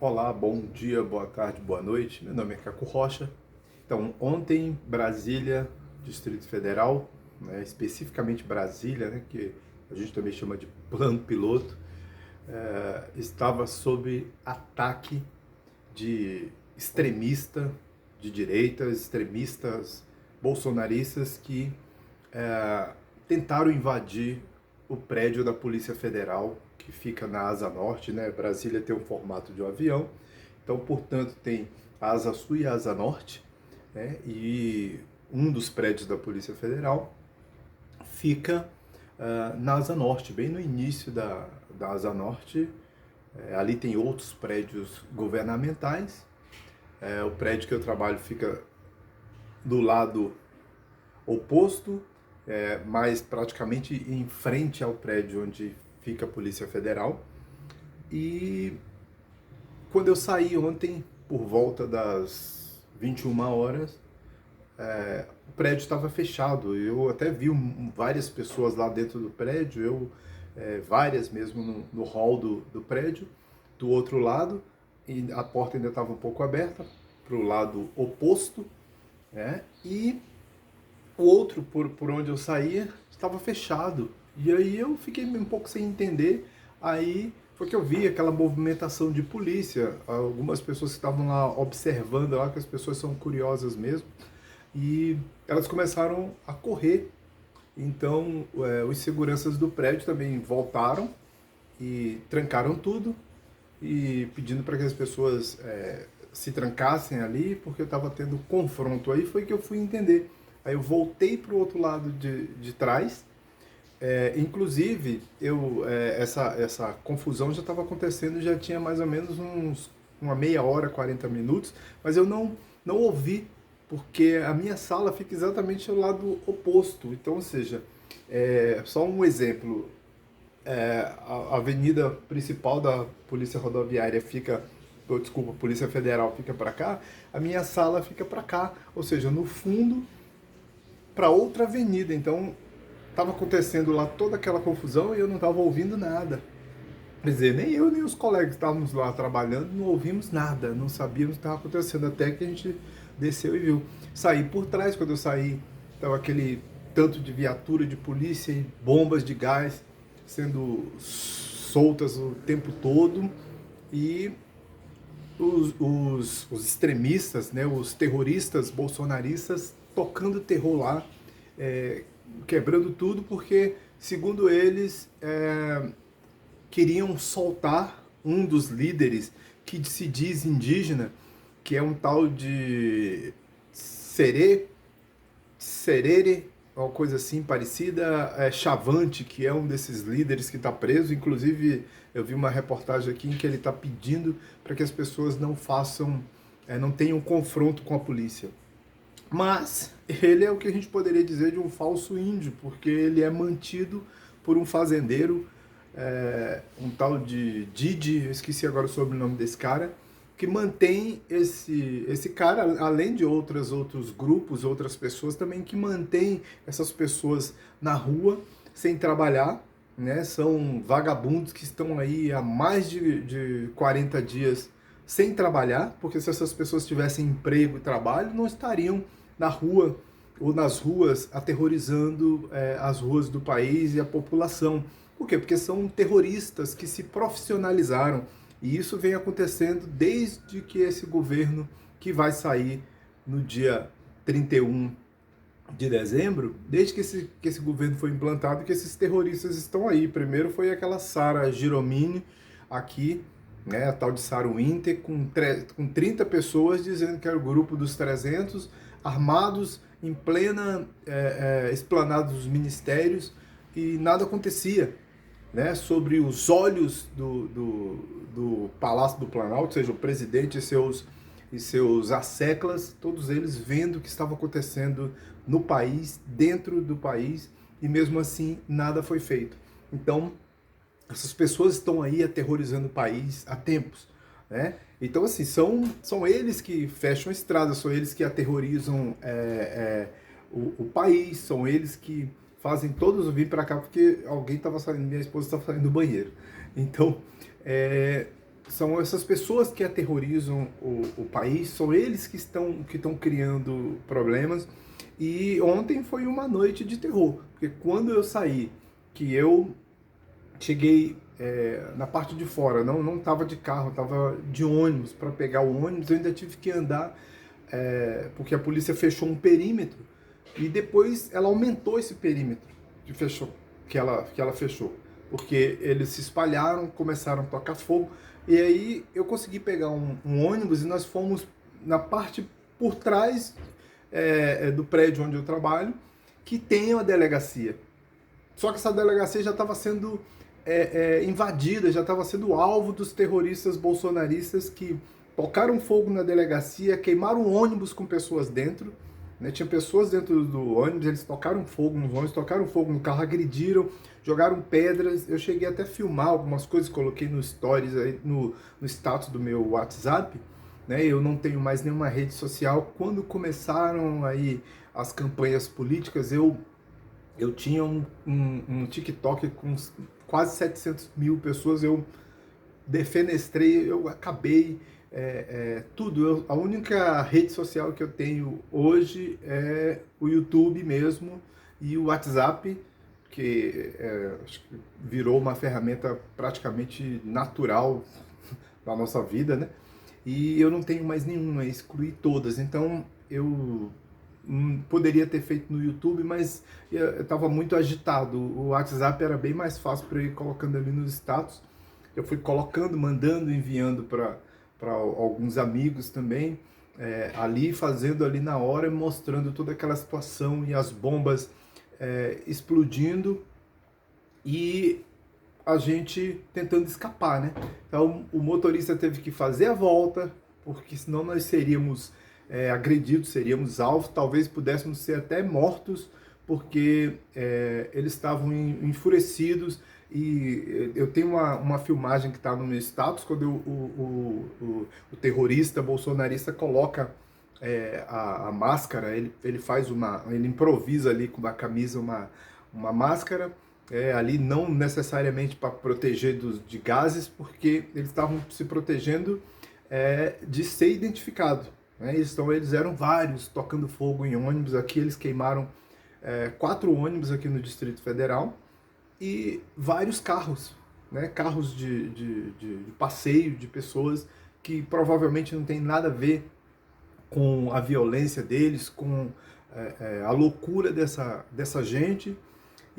Olá, bom dia, boa tarde, boa noite. Meu nome é Caco Rocha. Então, ontem, Brasília, Distrito Federal, né, especificamente Brasília, né, que a gente também chama de plano piloto, estava sob ataque de extremista de direita, extremistas bolsonaristas que tentaram invadir o prédio da Polícia Federal, que fica na Asa Norte, né? Brasília tem um formato de um avião, então, portanto, tem a Asa Sul e a Asa Norte, né? E um dos prédios da Polícia Federal fica na Asa Norte, bem no início da Asa Norte. Ali tem outros prédios governamentais. O prédio que eu trabalho fica do lado oposto, mas praticamente em frente ao prédio onde fica a Polícia Federal. E quando eu saí ontem, por volta das 21 horas, o prédio estava fechado. Eu até vi várias pessoas lá dentro do prédio, várias mesmo no hall do prédio. Do outro lado, e a porta ainda estava um pouco aberta, para o lado oposto, né? E o outro, por onde eu saía, estava fechado. E aí eu fiquei um pouco sem entender. Aí foi que eu vi aquela movimentação de polícia. Algumas pessoas que estavam lá observando, lá, que as pessoas são curiosas mesmo. E elas começaram a correr. Então, os seguranças do prédio também voltaram e trancaram tudo e pedindo para que as pessoas se trancassem ali, porque eu estava tendo confronto. Aí foi que eu fui entender. Aí eu voltei para o outro lado de trás. Inclusive, essa confusão já estava acontecendo, já tinha mais ou menos uma meia hora, 40 minutos, mas eu não ouvi, porque a minha sala fica exatamente ao lado oposto. Então, ou seja, só um exemplo, a avenida principal da Polícia Rodoviária fica, desculpa, Polícia Federal fica para cá, a minha sala fica para cá, ou seja, no fundo, para outra avenida. Então, estava acontecendo lá toda aquela confusão e eu não estava ouvindo nada. Quer dizer, nem eu nem os colegas que estávamos lá trabalhando não ouvimos nada, não sabíamos o que estava acontecendo, até que a gente desceu e viu. Saí por trás, quando eu saí, estava aquele tanto de viatura de polícia e bombas de gás sendo soltas o tempo todo, e os extremistas, né, os terroristas bolsonaristas tocando terror lá, quebrando tudo, porque, segundo eles, queriam soltar um dos líderes que se diz indígena, que é um tal de Serere, uma coisa assim parecida, Chavante, que é um desses líderes que está preso. Inclusive, eu vi uma reportagem aqui em que ele está pedindo para que as pessoas não façam, não tenham confronto com a polícia. Mas ele é o que a gente poderia dizer de um falso índio, porque ele é mantido por um fazendeiro, um tal de Didi, eu esqueci agora o sobrenome desse cara, que mantém esse cara, além de outros grupos, outras pessoas também, que mantém essas pessoas na rua sem trabalhar, né? São vagabundos que estão aí há mais de 40 dias sem trabalhar, porque se essas pessoas tivessem emprego e trabalho, não estariam na rua ou nas ruas aterrorizando as ruas do país e a população. Por quê? Porque são terroristas que se profissionalizaram. E isso vem acontecendo desde que esse governo, que vai sair no dia 31 de dezembro, desde que esse governo foi implantado, que esses terroristas estão aí. Primeiro foi aquela Sara Giromini aqui, né, a tal de Sara Winter, com 30 pessoas dizendo que era o grupo dos 300, armados em plena esplanada dos ministérios, e nada acontecia, né, sobre os olhos do Palácio do Planalto, ou seja, o presidente e seus asseclas, todos eles vendo o que estava acontecendo no país, dentro do país, e mesmo assim nada foi feito. Então, essas pessoas estão aí aterrorizando o país há tempos, né? Então, assim, são eles que fecham a estrada, são eles que aterrorizam o país, são eles que fazem todos vir para cá, porque alguém estava saindo, minha esposa estava saindo do banheiro. Então, são essas pessoas que aterrorizam o país, são eles que estão criando problemas. E ontem foi uma noite de terror, porque quando eu saí, que eu cheguei na parte de fora, não estava de carro, estava de ônibus. Para pegar o ônibus eu ainda tive que andar, porque a polícia fechou um perímetro e depois ela aumentou esse perímetro que ela fechou, porque eles se espalharam, começaram a tocar fogo, e aí eu consegui pegar um ônibus e nós fomos na parte por trás do prédio onde eu trabalho, que tem uma delegacia. Só que essa delegacia já estava sendo invadida, já estava sendo alvo dos terroristas bolsonaristas que tocaram fogo na delegacia, queimaram um ônibus com pessoas dentro, né? Tinha pessoas dentro do ônibus, eles tocaram fogo nos ônibus, tocaram fogo no carro, agrediram, jogaram pedras. Eu cheguei até a filmar algumas coisas, coloquei no stories, aí, no status do meu WhatsApp, né? Eu não tenho mais nenhuma rede social. Quando começaram aí as campanhas políticas, eu tinha um TikTok com quase 700 mil pessoas, eu defenestrei, eu acabei tudo. A única rede social que eu tenho hoje é o YouTube mesmo e o WhatsApp, que acho que virou uma ferramenta praticamente natural da nossa vida, né? E eu não tenho mais nenhuma, excluí todas. Então eu poderia ter feito no YouTube, mas eu estava muito agitado. O WhatsApp era bem mais fácil para eu ir colocando ali nos status. Eu fui colocando, mandando, enviando para alguns amigos também, ali fazendo ali na hora, mostrando toda aquela situação e as bombas explodindo e a gente tentando escapar, né? Então o motorista teve que fazer a volta, porque senão nós seríamos agredidos, seríamos alvos, talvez pudéssemos ser até mortos, porque eles estavam enfurecidos. E eu tenho uma filmagem que está no meu status, quando o terrorista bolsonarista coloca a máscara, ele faz ele improvisa ali com a camisa uma máscara, ali não necessariamente para proteger de gases, porque eles estavam se protegendo de ser identificado, né? Então eles eram vários tocando fogo em ônibus. Aqui eles queimaram 4 ônibus aqui no Distrito Federal e vários carros, né? Carros de passeio de pessoas que provavelmente não tem nada a ver com a violência deles, com a loucura dessa gente.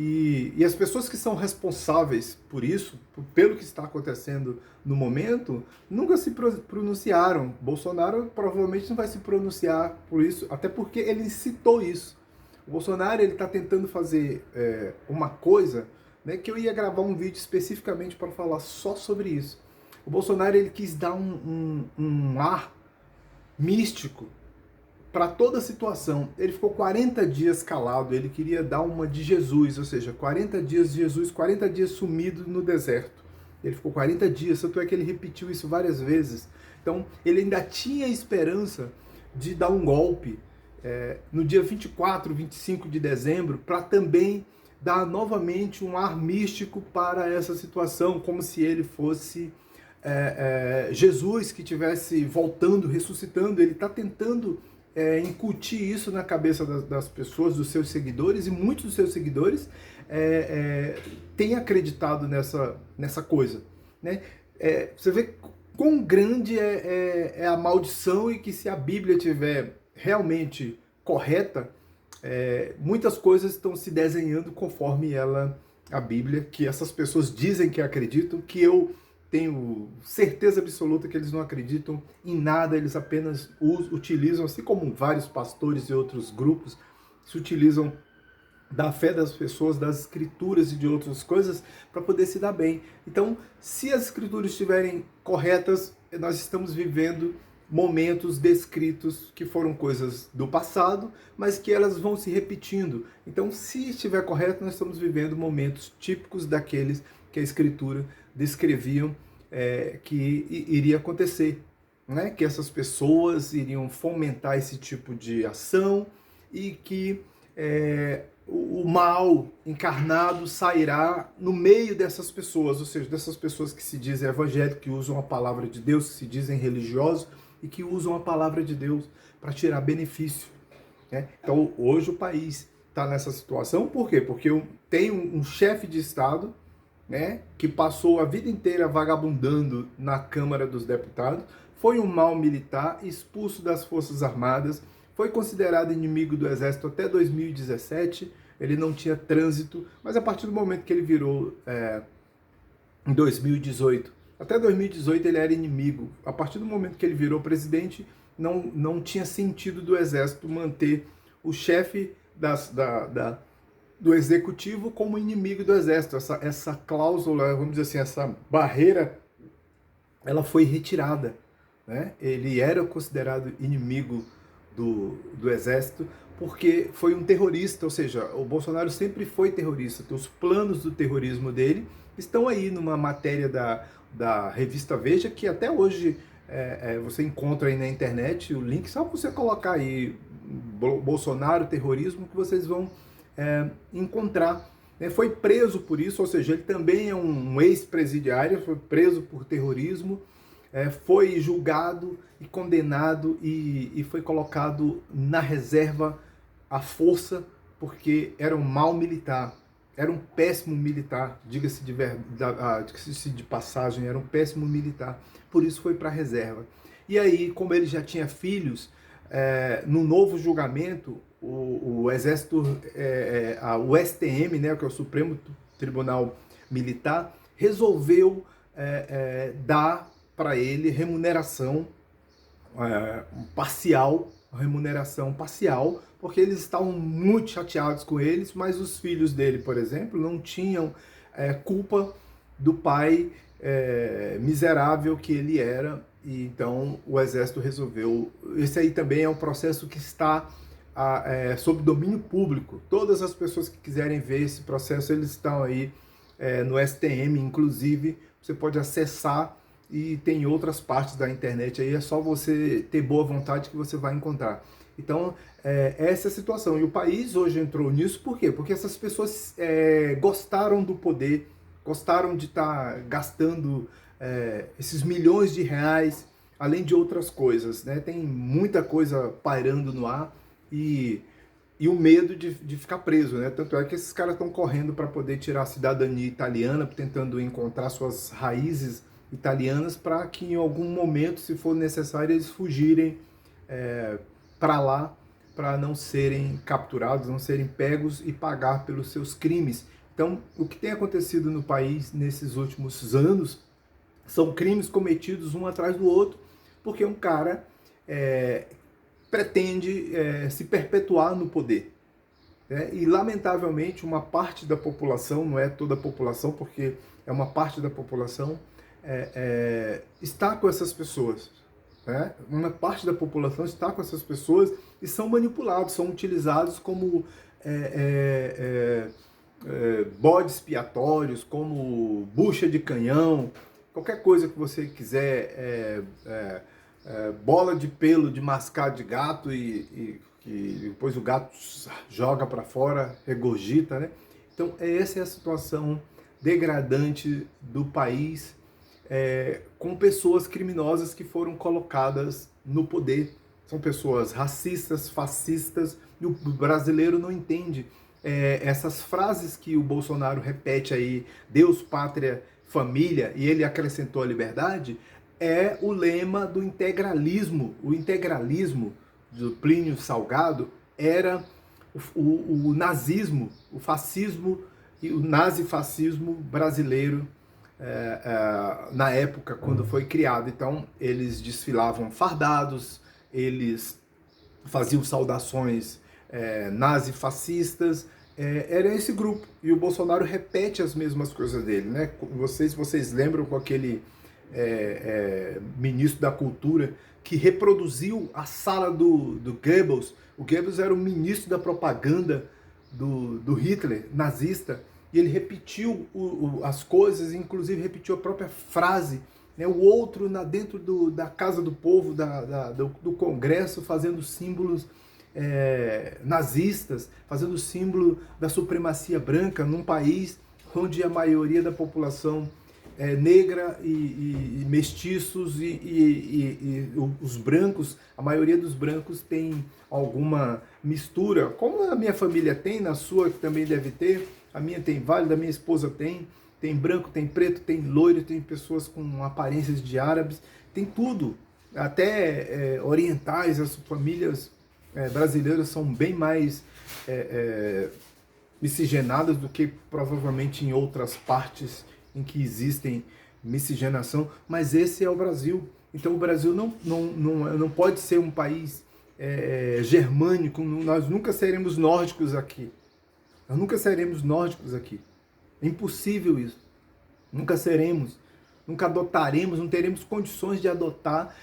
E as pessoas que são responsáveis por isso, pelo que está acontecendo no momento, nunca se pronunciaram. Bolsonaro provavelmente não vai se pronunciar por isso, até porque ele incitou isso. O Bolsonaro está tentando fazer uma coisa, né, que eu ia gravar um vídeo especificamente para falar só sobre isso. O Bolsonaro ele quis dar um ar místico para toda a situação. Ele ficou 40 dias calado, ele queria dar uma de Jesus, ou seja, 40 dias de Jesus, 40 dias sumido no deserto. Ele ficou 40 dias, tanto é que ele repetiu isso várias vezes. Então, ele ainda tinha esperança de dar um golpe no dia 24, 25 de dezembro, para também dar novamente um ar místico para essa situação, como se ele fosse Jesus que estivesse voltando, ressuscitando. Ele está tentando incutir isso na cabeça das pessoas, dos seus seguidores, e muitos dos seus seguidores têm acreditado nessa coisa, né? Você vê quão grande é a maldição, e que se a Bíblia tiver realmente correta, muitas coisas estão se desenhando conforme a Bíblia, que essas pessoas dizem que acreditam, que eu tenho certeza absoluta que eles não acreditam em nada. Eles apenas utilizam, assim como vários pastores e outros grupos se utilizam da fé das pessoas, das escrituras e de outras coisas para poder se dar bem. Então, se as escrituras estiverem corretas, nós estamos vivendo momentos descritos que foram coisas do passado, mas que elas vão se repetindo. Então, se estiver correto, nós estamos vivendo momentos típicos daqueles que a Escritura descreviam que iria acontecer, né? Que essas pessoas iriam fomentar esse tipo de ação e que o mal encarnado sairá no meio dessas pessoas, ou seja, dessas pessoas que se dizem evangélicos, que usam a palavra de Deus, que se dizem religiosos e que usam a palavra de Deus para tirar benefício, né? Então, hoje o país está nessa situação, por quê? Porque tem um chefe de Estado, né, que passou a vida inteira vagabundando na Câmara dos Deputados, foi um mau militar, expulso das Forças Armadas, foi considerado inimigo do Exército até 2017, ele não tinha trânsito, mas a partir do momento que ele virou, em 2018, até 2018 ele era inimigo, a partir do momento que ele virou presidente, não tinha sentido do Exército manter o chefe do Executivo como inimigo do Exército. Essa cláusula, vamos dizer assim, essa barreira, ela foi retirada, né? Ele era considerado inimigo do Exército porque foi um terrorista, ou seja, o Bolsonaro sempre foi terrorista. Então, os planos do terrorismo dele estão aí numa matéria da revista Veja, que até hoje você encontra aí na internet o link, só você colocar aí Bolsonaro, terrorismo, que vocês vão encontrar. Foi preso por isso, ou seja, ele também é um ex-presidiário, foi preso por terrorismo, foi julgado e condenado e foi colocado na reserva à força, porque era um mau militar, era um péssimo militar, diga-se de passagem, era um péssimo militar, por isso foi para a reserva. E aí, como ele já tinha filhos, no novo julgamento, o Exército, o STM, né, que é o Supremo Tribunal Militar, resolveu dar para ele remuneração parcial, porque eles estavam muito chateados com eles, mas os filhos dele, por exemplo, não tinham culpa do pai miserável que ele era, e então o Exército resolveu. Esse aí também é um processo que está sob domínio público. Todas as pessoas que quiserem ver esse processo, eles estão aí no STM, inclusive, você pode acessar, e tem outras partes da internet aí, é só você ter boa vontade que você vai encontrar. Então, essa é a situação. E o país hoje entrou nisso, por quê? Porque essas pessoas gostaram do poder, gostaram de estar gastando esses milhões de reais, além de outras coisas, né? Tem muita coisa pairando no ar e o medo de ficar preso, né? Tanto é que esses caras estão correndo para poder tirar a cidadania italiana, tentando encontrar suas raízes italianas, para que em algum momento, se for necessário, eles fugirem para lá, para não serem capturados, não serem pegos e pagar pelos seus crimes. Então, o que tem acontecido no país nesses últimos anos são crimes cometidos um atrás do outro, porque um cara pretende se perpetuar no poder. E, lamentavelmente, uma parte da população, não é toda a população, porque é uma parte da população, está com essas pessoas. Uma parte da população está com essas pessoas e são manipulados, são utilizados como bodes expiatórios, como bucha de canhão, qualquer coisa que você quiser, bola de pelo de mascar de gato e depois o gato joga para fora, regurgita, né? Então, essa é a situação degradante do país, com pessoas criminosas que foram colocadas no poder. São pessoas racistas, fascistas, e o brasileiro não entende essas frases que o Bolsonaro repete aí, Deus, pátria, família, e ele acrescentou a liberdade, é o lema do integralismo. O integralismo do Plínio Salgado era o nazismo, o fascismo e o nazifascismo brasileiro na época, quando foi criado. Então, eles desfilavam fardados, eles faziam saudações nazifascistas, era esse grupo. E o Bolsonaro repete as mesmas coisas dele, né? Vocês lembram com aquele ministro da Cultura que reproduziu a sala do Goebbels. O Goebbels era o ministro da propaganda do Hitler, nazista, e ele repetiu as coisas, inclusive repetiu a própria frase, né? O outro dentro da Casa do Povo, do Congresso, fazendo símbolos nazistas, fazendo o símbolo da supremacia branca num país onde a maioria da população é negra e mestiços e os brancos, a maioria dos brancos tem alguma mistura, como a minha família tem, na sua que também deve ter, a minha tem válido, a minha esposa tem branco, tem preto, tem loiro, tem pessoas com aparências de árabes, tem tudo, até orientais, as famílias brasileiras são bem mais miscigenadas do que provavelmente em outras partes em que existem miscigenação, mas esse é o Brasil. Então o Brasil não pode ser um país germânico, nós nunca seremos nórdicos aqui. Nós nunca seremos nórdicos aqui. É impossível isso. Nunca seremos, nunca adotaremos, não teremos condições de adotar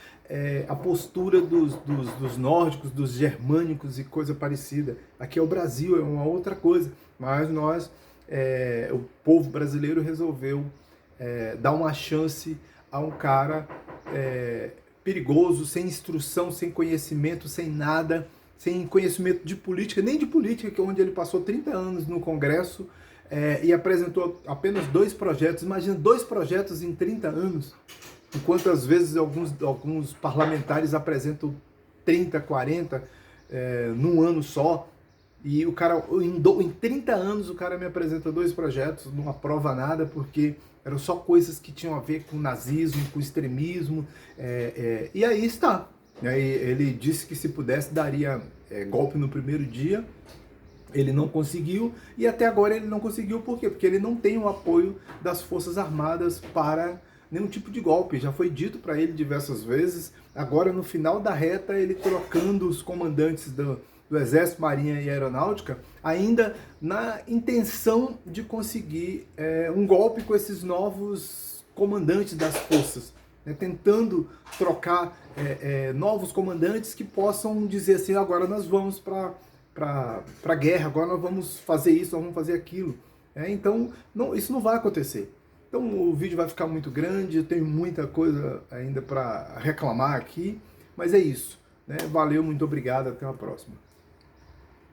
a postura dos nórdicos, dos germânicos e coisa parecida. Aqui é o Brasil, é uma outra coisa. Mas nós, o povo brasileiro resolveu dar uma chance a um cara perigoso, sem instrução, sem conhecimento, sem nada, sem conhecimento de política, nem de política, que é onde ele passou 30 anos no Congresso e apresentou apenas 2 projetos. Imagina, 2 projetos em 30 anos, enquanto às vezes alguns parlamentares apresentam 30, 40 num ano só. E o cara, em 30 anos, o cara me apresenta 2 projetos, não aprova nada, porque eram só coisas que tinham a ver com nazismo, com extremismo, e aí está. Ele disse que se pudesse daria golpe no primeiro dia, ele não conseguiu, e até agora ele não conseguiu, por quê? Porque ele não tem o apoio das Forças Armadas para nenhum tipo de golpe. Já foi dito para ele diversas vezes, agora no final da reta, ele trocando os comandantes do Exército, Marinha e Aeronáutica, ainda na intenção de conseguir um golpe com esses novos comandantes das forças, né, tentando trocar novos comandantes que possam dizer assim, agora nós vamos para a guerra, agora nós vamos fazer isso, nós vamos fazer aquilo. Então, isso não vai acontecer. Então o vídeo vai ficar muito grande, eu tenho muita coisa ainda para reclamar aqui, mas é isso. Valeu, muito obrigado, até a próxima.